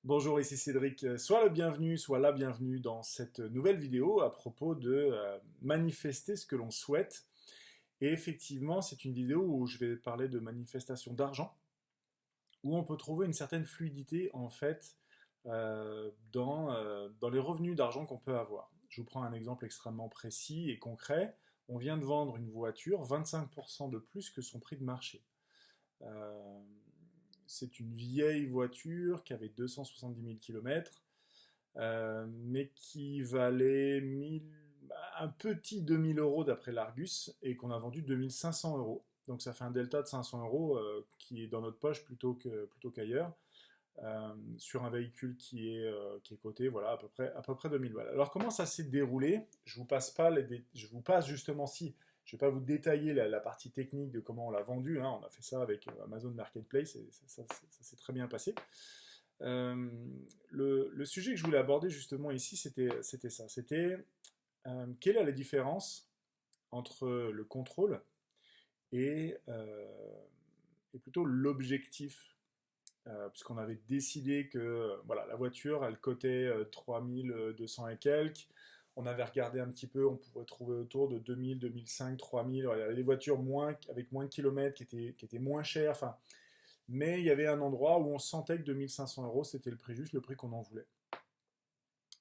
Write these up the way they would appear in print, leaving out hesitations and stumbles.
Bonjour, ici Cédric. Sois le bienvenu, sois la bienvenue dans cette nouvelle vidéo à propos de manifester ce que l'on souhaite. Et effectivement, c'est une vidéo où je vais parler de manifestation d'argent, où on peut trouver une certaine fluidité en fait dans les revenus d'argent qu'on peut avoir. Je vous prends un exemple extrêmement précis et concret. On vient de vendre une voiture 25% de plus que son prix de marché. Euh, c'est une vieille voiture qui avait 270 000 km, mais qui valait un petit 2000 euros d'après l'Argus et qu'on a vendu 2500 euros. Donc ça fait un delta de 500 euros qui est dans notre poche plutôt qu'ailleurs, sur un véhicule qui est coté voilà, à peu près 2000 balles. Alors comment ça s'est déroulé? Je vous passe justement si. Je ne vais pas vous détailler la partie technique de comment on l'a vendu, hein. On a fait ça avec Amazon Marketplace et ça s'est très bien passé. Euh, le sujet que je voulais aborder justement ici, c'était ça. C'était quelle est la différence entre le contrôle et, euh, et plutôt l'objectif, puisqu'on avait décidé que voilà, la voiture, elle cotait 3200 et quelques. On avait regardé un petit peu, on pouvait trouver autour de 2000, 2005, 3000. Il y avait des voitures avec moins de kilomètres qui étaient moins chères. Enfin, mais il y avait un endroit où on sentait que 2500 euros, c'était le prix juste, le prix qu'on en voulait.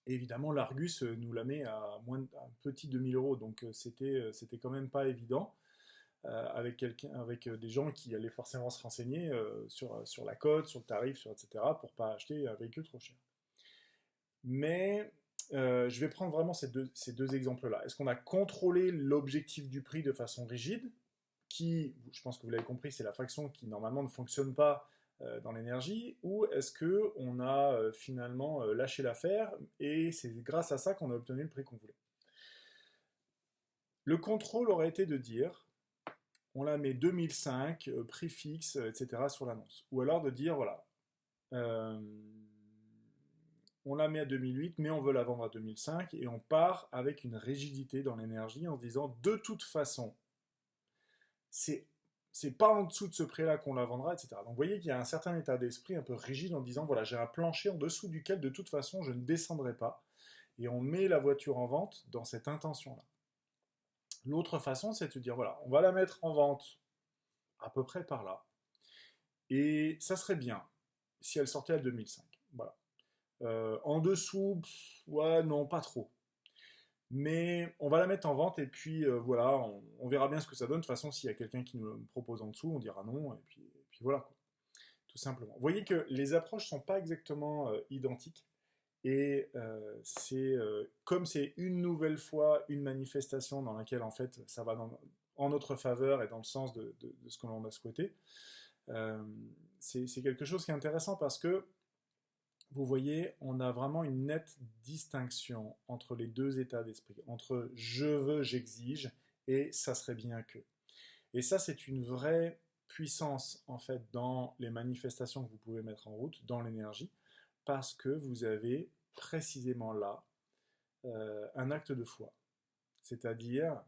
Et évidemment, l'Argus nous la met à un petit 2000 euros, donc c'était quand même pas évident avec des gens qui allaient forcément se renseigner sur la cote, sur le tarif, etc., pour pas acheter un véhicule trop cher. Mais je vais prendre vraiment ces deux exemples-là. Est-ce qu'on a contrôlé l'objectif du prix de façon rigide, qui, je pense que vous l'avez compris, c'est la fraction qui normalement ne fonctionne pas dans l'énergie, ou est-ce que on a finalement lâché l'affaire et c'est grâce à ça qu'on a obtenu le prix qu'on voulait? Le contrôle aurait été de dire, on la met 2005, prix fixe, etc. sur l'annonce. Ou alors de dire, voilà, euh, on la met à 2008, mais on veut la vendre à 2005, et on part avec une rigidité dans l'énergie en se disant, de toute façon, c'est c'est pas en dessous de ce prix-là qu'on la vendra, etc. Donc vous voyez qu'il y a un certain état d'esprit un peu rigide en disant, voilà, j'ai un plancher en dessous duquel de toute façon je ne descendrai pas, et on met la voiture en vente dans cette intention-là. L'autre façon, c'est de se dire, voilà, on va la mettre en vente à peu près par là, et ça serait bien si elle sortait à 2005. Voilà. En dessous, ouais, non, pas trop. Mais on va la mettre en vente et puis voilà, on verra bien ce que ça donne. De toute façon, s'il y a quelqu'un qui nous le propose en dessous, on dira non et puis voilà, quoi, tout simplement. Vous voyez que les approches sont pas exactement identiques et comme c'est une nouvelle fois une manifestation dans laquelle en fait ça va en notre faveur et dans le sens de ce que l'on a souhaité. euh, c'est quelque chose qui est intéressant parce que vous voyez, on a vraiment une nette distinction entre les deux états d'esprit, entre je veux, j'exige et ça serait bien que. Et ça, c'est une vraie puissance en fait dans les manifestations que vous pouvez mettre en route, dans l'énergie, parce que vous avez précisément là un acte de foi. C'est-à-dire,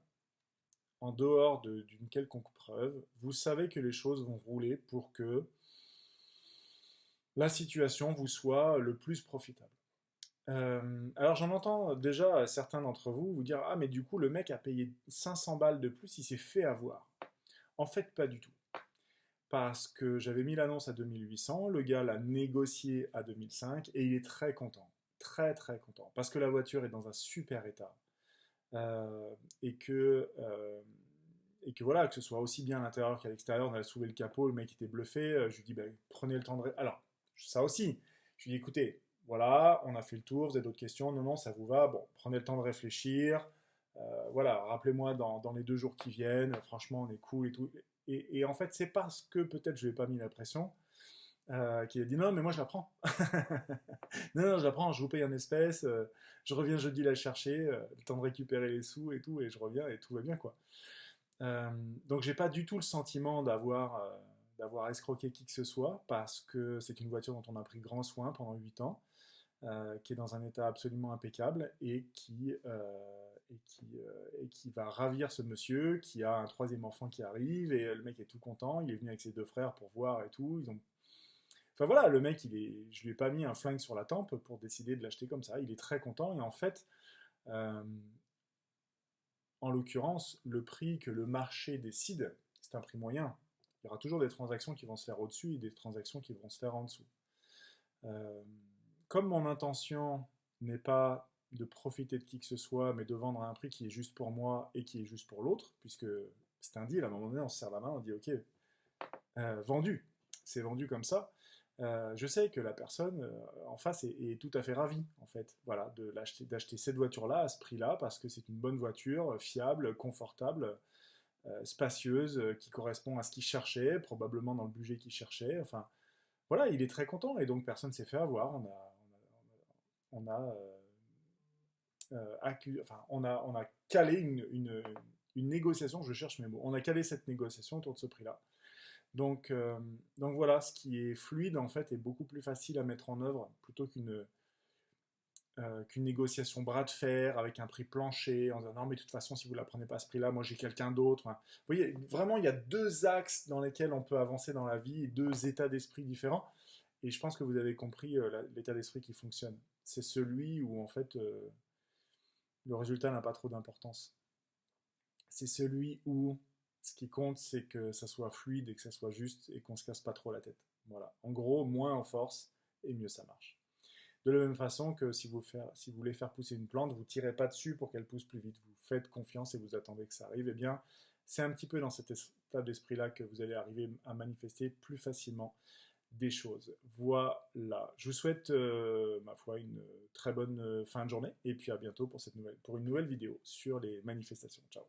en dehors d'une quelconque preuve, vous savez que les choses vont rouler pour que la situation vous soit le plus profitable. Alors j'en entends déjà certains d'entre vous vous dire, ah mais du coup le mec a payé 500 balles de plus, il s'est fait avoir. En fait pas du tout. Parce que j'avais mis l'annonce à 2800, le gars l'a négocié à 2005 et il est très content. Très très content. Parce que la voiture est dans un super état. Euh, et, que, euh, et que voilà, que ce soit aussi bien à l'intérieur qu'à l'extérieur, on a soulevé le capot, le mec était bluffé, je lui dis, bah, prenez le temps de... Alors, ça aussi, je lui dis, écoutez, voilà, on a fait le tour, vous avez d'autres questions, non, non, ça vous va, bon, prenez le temps de réfléchir, voilà, rappelez-moi dans les 2 jours qui viennent, franchement, on est cool et tout. Et en fait, c'est parce que peut-être je lui ai pas mis la pression, qu'il a dit non, mais moi je la prends. Non, non, je la prends, je vous paye en espèces, je reviens jeudi la chercher, le temps de récupérer les sous et tout, et je reviens et tout va bien, quoi. Euh, donc j'ai pas du tout le sentiment d'avoir escroqué qui que ce soit, parce que c'est une voiture dont on a pris grand soin pendant 8 ans, qui est dans un état absolument impeccable et qui va ravir ce monsieur qui a un troisième enfant qui arrive et le mec est tout content, il est venu avec ses 2 frères pour voir et tout. Enfin voilà, le mec, je lui ai pas mis un flingue sur la tempe pour décider de l'acheter comme ça. Il est très content et en fait, euh, en l'occurrence, le prix que le marché décide, c'est un prix moyen. Il y aura toujours des transactions qui vont se faire au-dessus et des transactions qui vont se faire en dessous. Euh, Comme mon intention n'est pas de profiter de qui que ce soit, mais de vendre à un prix qui est juste pour moi et qui est juste pour l'autre, puisque c'est un deal, à un moment donné, on se serre la main, on dit ok, vendu, c'est vendu comme ça. Je sais que la personne en face est tout à fait ravie, en fait, voilà, d'acheter cette voiture-là à ce prix-là, parce que c'est une bonne voiture, fiable, confortable, spacieuse, qui correspond à ce qu'il cherchait, probablement dans le budget qu'il cherchait. Enfin, voilà, il est très content, et donc personne ne s'est fait avoir. On a, enfin, on a calé une négociation, je cherche mes mots, on a calé cette négociation autour de ce prix-là. Donc voilà, ce qui est fluide en fait est beaucoup plus facile à mettre en œuvre plutôt qu'une négociation bras de fer avec un prix plancher en disant non mais de toute façon si vous ne la prenez pas à ce prix-là, moi j'ai quelqu'un d'autre. Enfin, vous voyez, vraiment il y a deux axes dans lesquels on peut avancer dans la vie, deux états d'esprit différents. Et je pense que vous avez compris l'état d'esprit qui fonctionne. C'est celui où en fait le résultat n'a pas trop d'importance. C'est celui où ce qui compte, c'est que ça soit fluide et que ça soit juste et qu'on se casse pas trop la tête. Voilà. En gros, moins on force et mieux ça marche. De la même façon que si vous voulez faire pousser une plante, vous ne tirez pas dessus pour qu'elle pousse plus vite. Vous faites confiance et vous attendez que ça arrive. Eh bien, c'est un petit peu dans cet état d'esprit-là que vous allez arriver à manifester plus facilement des choses. Voilà. Je vous souhaite, ma foi, une très bonne fin de journée et puis à bientôt pour une nouvelle vidéo sur les manifestations. Ciao.